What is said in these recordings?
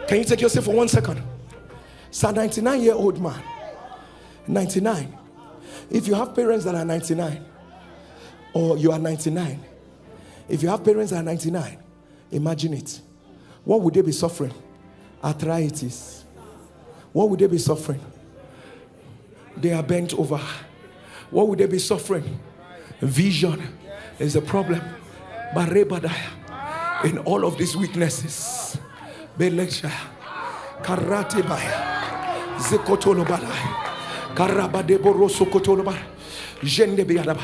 Can you take yourself for 1 second? It's a 99-year-old man. 99. If you have parents that are 99, or you are 99, if you have parents that are 99, imagine it. What would they be suffering? Arthritis. What would they be suffering? They are bent over. What would they be suffering? Vision is a problem. In all of these weaknesses, Karate baya, Zekotolo balai, Karabade boroso kotolo Jende beadaba,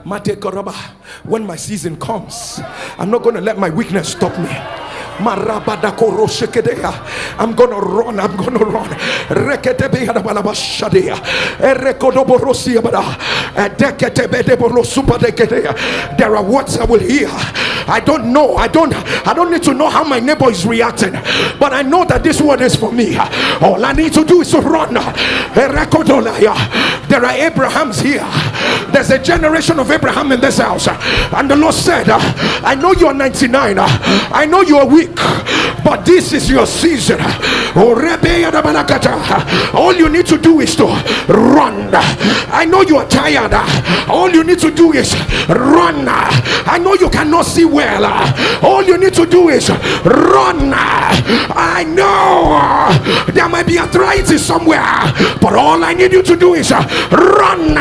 Mate Karaba. When my season comes, I'm not going to let my weakness stop me. I'm gonna run. There are words I will hear. I don't know. I don't need to know how my neighbor is reacting, but I know that this word is for me. All I need to do is to run. There are Abrahams here. There's a generation of Abraham in this house, and the Lord said, I know you are 99. I know you are weak, but this is your season. All you need to do is to run. I know you are tired. All you need to do is run. I know you cannot see well. All you need to do is run. I know there might be arthritis somewhere, but all I need you to do is run.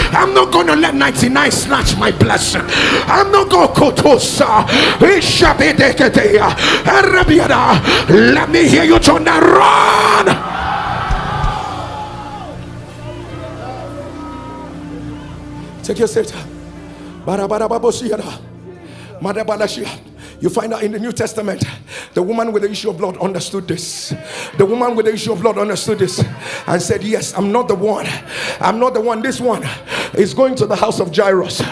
I'm not going to let 99 snatch my blessing. I'm not going to go to let me hear you turn and run. Take your seat. You find out in the New Testament, the woman with the issue of blood understood this. The woman with the issue of blood understood this and said, yes, I'm not the one. I'm not the one. This one is going to the house of Jairus.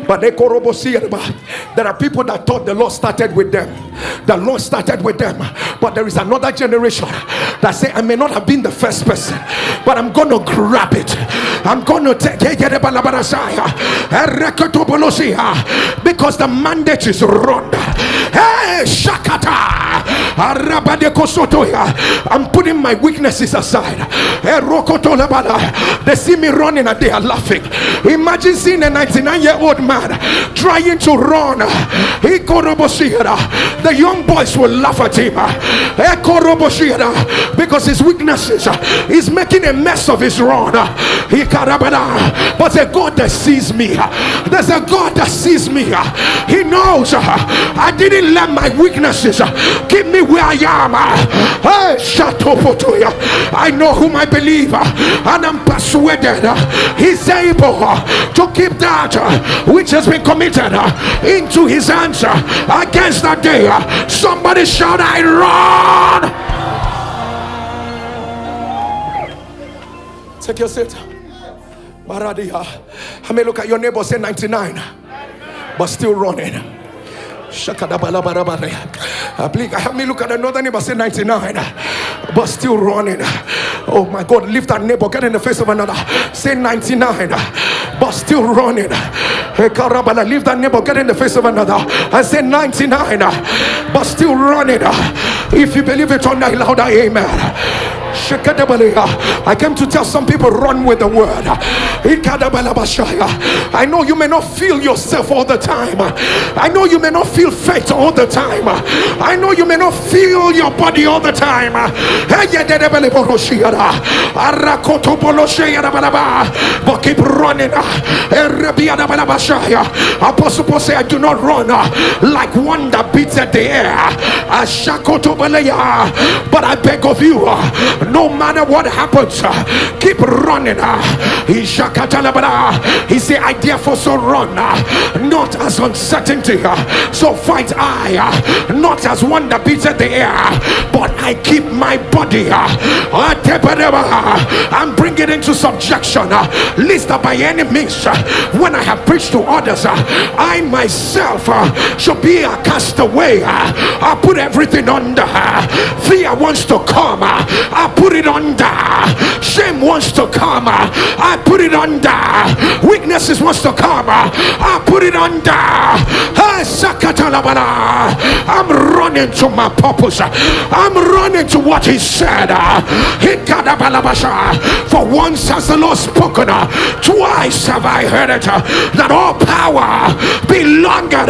But there are people that thought the Lord started with them. The Lord started with them. But there is another generation that say, I may not have been the first person, but I'm going to grab it. I'm going to take it because the mandate is run. Hey, Shakata, I'm putting my weaknesses aside. They see me running and they are laughing. Imagine seeing a 99-year-old man trying to run. The young boys will laugh at him because his weaknesses is making a mess of his run. But a God that sees me, there's a God that sees me. He knows I didn't let my weaknesses keep me where I am. I know whom I believe, and I'm persuaded he's able to keep that which has been committed into his hands against that day. Somebody shout, I run. Take your seat. Maradia. I may look at your neighbor, say 99, but still running. Help me look at another neighbor, say 99, but still running. Oh my God, lift that neighbor, get in the face of another, say 99, but still running. Leave that neighbor, get in the face of another and say 99, but still running. If you believe it, on that louder, amen. I came to tell some people, run with the word. I know you may not feel yourself all the time. I know you may not feel faith all the time. I know you may not feel your body all the time. But keep running. Apostle Paul said, I do not run like one that beats at the air. But I beg of you, no matter what happens, keep running. He said, I therefore so run, not as uncertainty, so fight I, not as one that beats at the air, but I keep my body and bring it into subjection, lest that by any means, when I have preached to others, I myself should be a castaway. I put everything under. Fear wants to come. I put it under. Shame wants to come, I put it under. Weaknesses wants to come, I put it under. I'm running to my purpose. I'm running to what he said. For once has the Lord spoken, twice have I heard it, that all power belongeth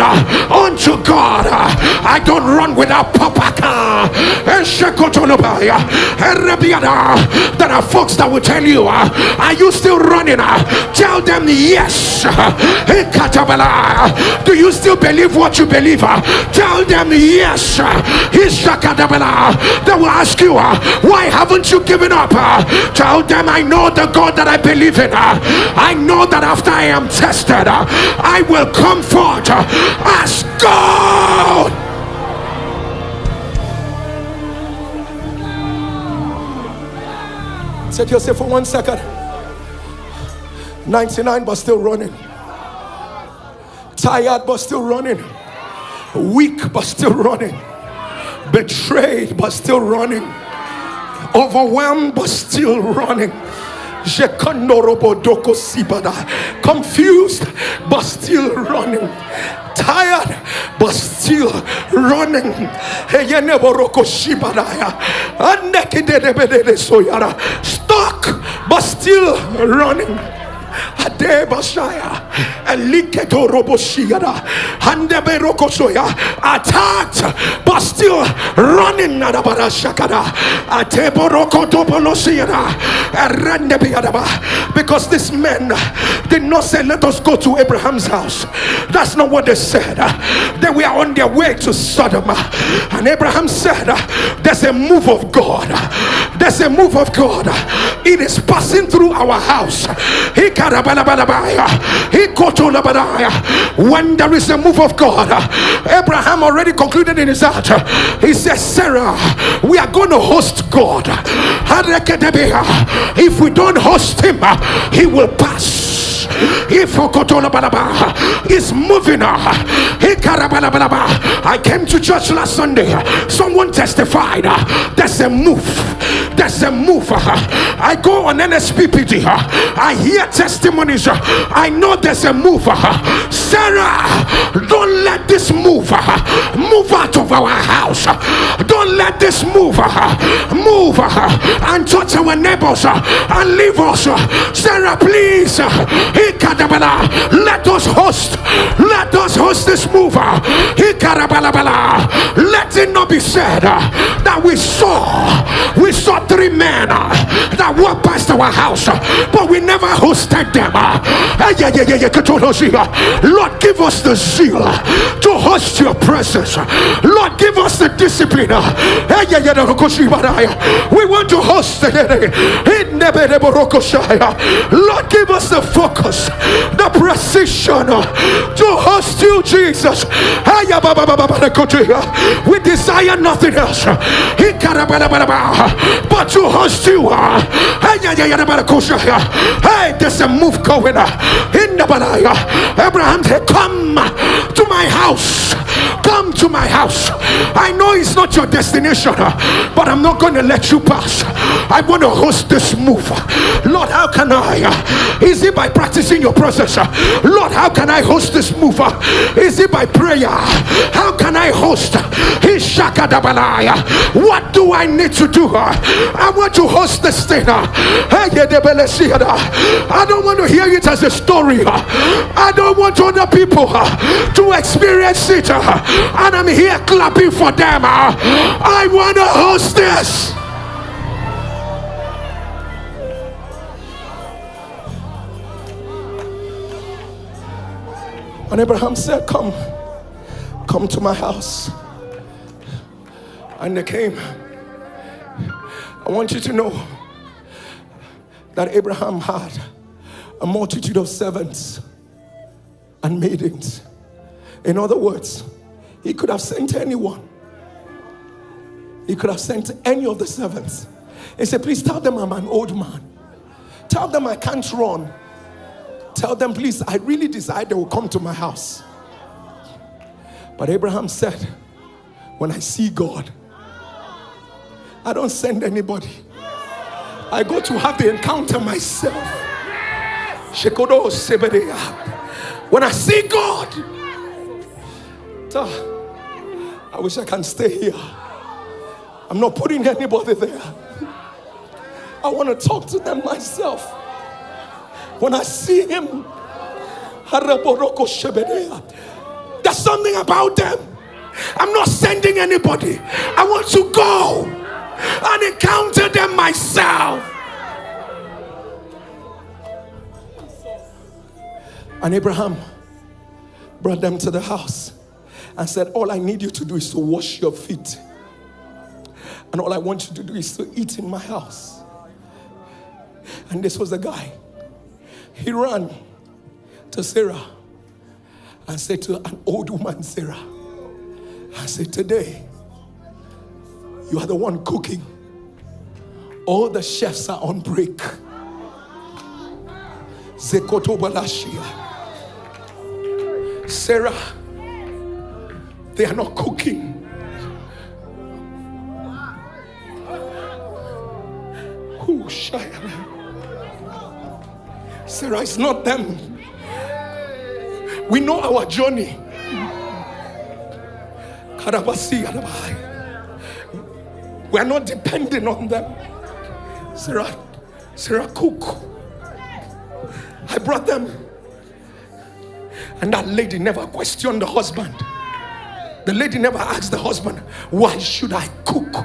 unto God. I don't run without Papa. There are folks that will tell you, are you still running? Tell them yes. Do you still believe what you believe? Tell them yes. They will ask you, why haven't you given up? Tell them, I know the God that I believe in. I know that after I am tested, I will come forth as God. Set yourself for 1 second. 99 but still running. Tired but still running. Weak but still running. Betrayed but still running. Overwhelmed but still running. Confused but still running. Tired but still running. Stuck but still running. Attacked but still running. Because this men did not say, let us go to Abraham's house. That's not what they said. They were on their way to Sodom, and Abraham said, there's a move of God. There's a move of God. It is passing through our house. When there is a move of God, Abraham already concluded in his heart. He says, Sarah, we are going to host God. If we don't host him, he will pass. If is moving, I came to church last Sunday. Someone testified, there's a move. There's a move. I go on NSPPD, I hear testimonies. I know there's a move. Sarah, don't let this move out of our house. Don't let this move and touch our neighbors and leave us. Sarah, please, let us host this move. Let it not be said that we saw 3 men that walked past our house, but we never hosted them. Lord, give us the zeal to host your presence. Lord, give us the discipline. We want to host. Lord, give us the focus, the precision to host you, Jesus. We desire nothing else but to host you. Hey, there's a move going in the Balaya. Abraham said, come to my house. Come to my house. I know it's not your destination, but I'm not going to let you pass. I want to host this move. Lord, how can I? Is it by practicing your process? Lord, how can I host this move? Is it by prayer? How can I host? What do I need to do? I want to host this thing. I don't want to hear it as a story. I don't want other people to experience it, and I'm here clapping for them. I want to host this. And Abraham said, come to my house. And they came. I want you to know that Abraham had a multitude of servants and maidens. In other words, he could have sent anyone. He could have sent any of the servants. He said, please tell them I'm an old man. Tell them I can't run. Tell them, please, I really decide they will come to my house. But Abraham said, when I see God, I don't send anybody. I go to have the encounter myself. Shekodo Sebedeya. When I see God, I wish I can stay here. I'm not putting anybody there. I want to talk to them myself. When I see him, there's something about them. I'm not sending anybody. I want to go and encounter them myself. And Abraham brought them to the house and said, all I need you to do is to wash your feet. And all I want you to do is to eat in my house. And this was the guy. He ran to Sarah and said to an old woman, Sarah, I said, today, you are the one cooking. All the chefs are on break. Zekoto Balashia. Sarah, they are not cooking. Who Sarah, it's not them. We know our journey. We are not depending on them. Sarah, cook. I brought them. And that lady never questioned the husband. The lady never asked the husband, why should I cook?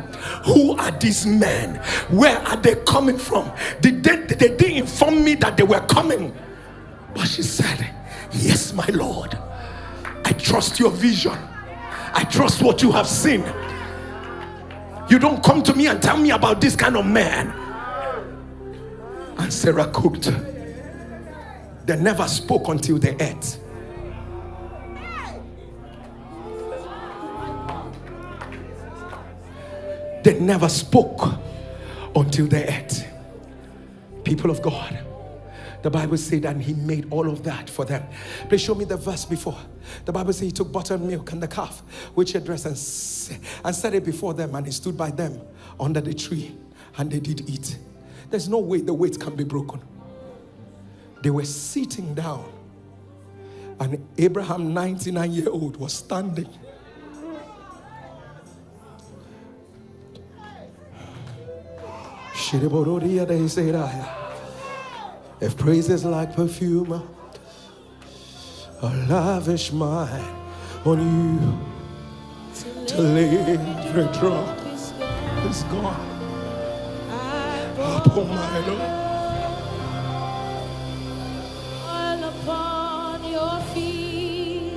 Who are these men? Where are they coming from? They didn't inform me that they were coming. But she said, yes, my Lord. I trust your vision. I trust what you have seen. You don't come to me and tell me about this kind of man. And Sarah cooked. They never spoke until they ate. They never spoke until they ate. People of God, the Bible said, and he made all of that for them. Please show me the verse before. The Bible said he took butter and milk and the calf, which he dressed, and set it before them, and he stood by them under the tree, and they did eat. There's no way the weight can be broken. They were sitting down, and Abraham, 99-year-old, was standing. If praise is like perfume, a lavish mind on you, till every drop is gone upon my Lord. All upon your feet,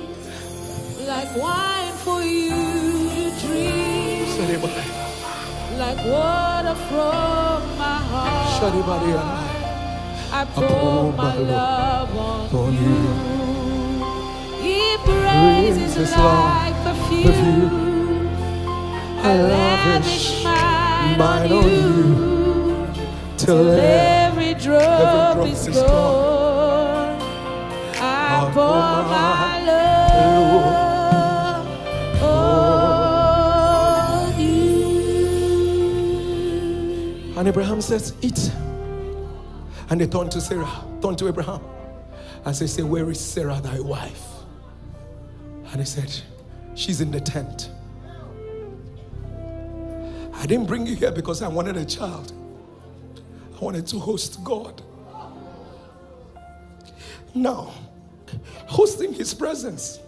like wine for you to drink, like water from my heart. I pour my love on you. He praises like perfume, a lavish mind on you, till every drop is gone. I pour my love on you. And Abraham says, eat. And they turned to Sarah, turned to Abraham, and they said, where is Sarah, thy wife? And he said, she's in the tent. I didn't bring you here because I wanted a child. I wanted to host God. Now, hosting his presence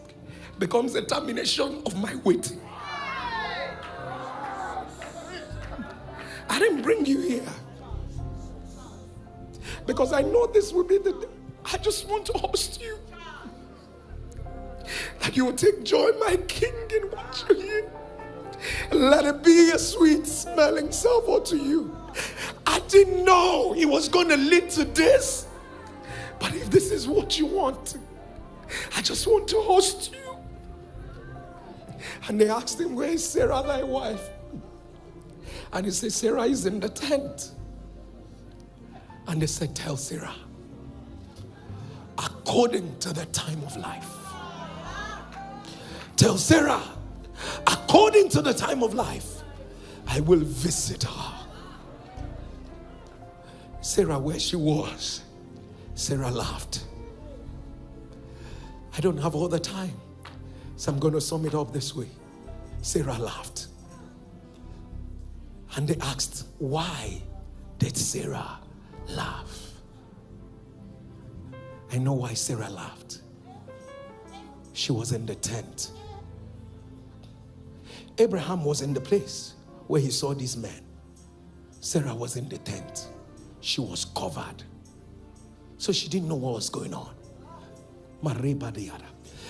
becomes the termination of my waiting. I didn't bring you here because I know this will be the day. I just want to host you. That you will take joy, my King, in what you hear. Let it be a sweet smelling savour to you. I didn't know it was going to lead to this. But if this is what you want, I just want to host you. And they asked him, where is Sarah, thy wife? And he said, Sarah is in the tent. And they said, tell Sarah, according to the time of life. Tell Sarah, according to the time of life, I will visit her. Sarah, where she was, Sarah laughed. I don't have all the time, so I'm going to sum it up this way. Sarah laughed. And they asked, why did Sarah laugh? I know why Sarah laughed. She was in the tent. Abraham was in the place where he saw these men. Sarah was in the tent. She was covered. So she didn't know what was going on.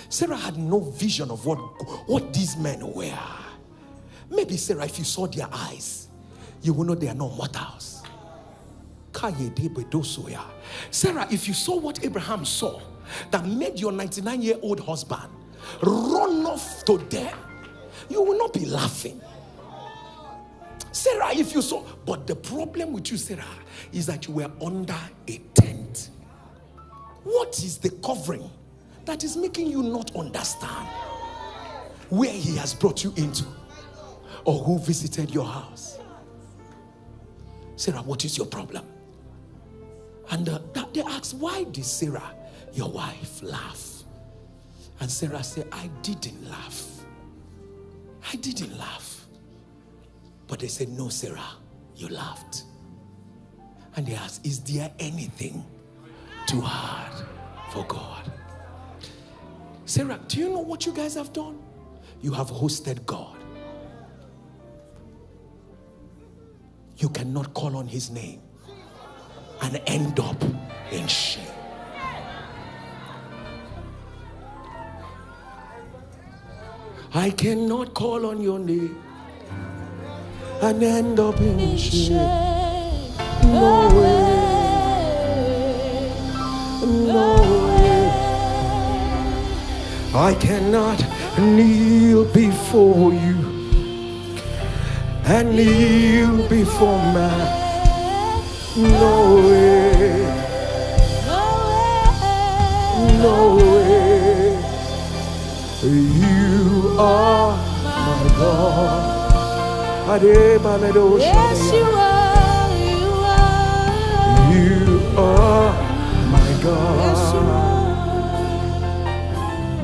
Sarah had no vision of what these men were. Maybe, Sarah, if you saw their eyes, you will know they are not mortals. Sarah, if you saw what Abraham saw that made your 99-year-old husband run off to death, you will not be laughing. Sarah, if you saw, but the problem with you, Sarah, is that you were under a tent. What is the covering that is making you not understand where he has brought you into or who visited your house? Sarah, what is your problem? And they asked, why did Sarah, your wife, laugh? And Sarah said, I didn't laugh. I didn't laugh. But they said, no, Sarah, you laughed. And they asked, is there anything too hard for God? Sarah, do you know what you guys have done? You have hosted God. You cannot call on his name and end up in shame. I cannot call on your name and end up in shame. No way. No way. I cannot kneel before you and kneel before man. No way. No way. You are my God. Yes, you are.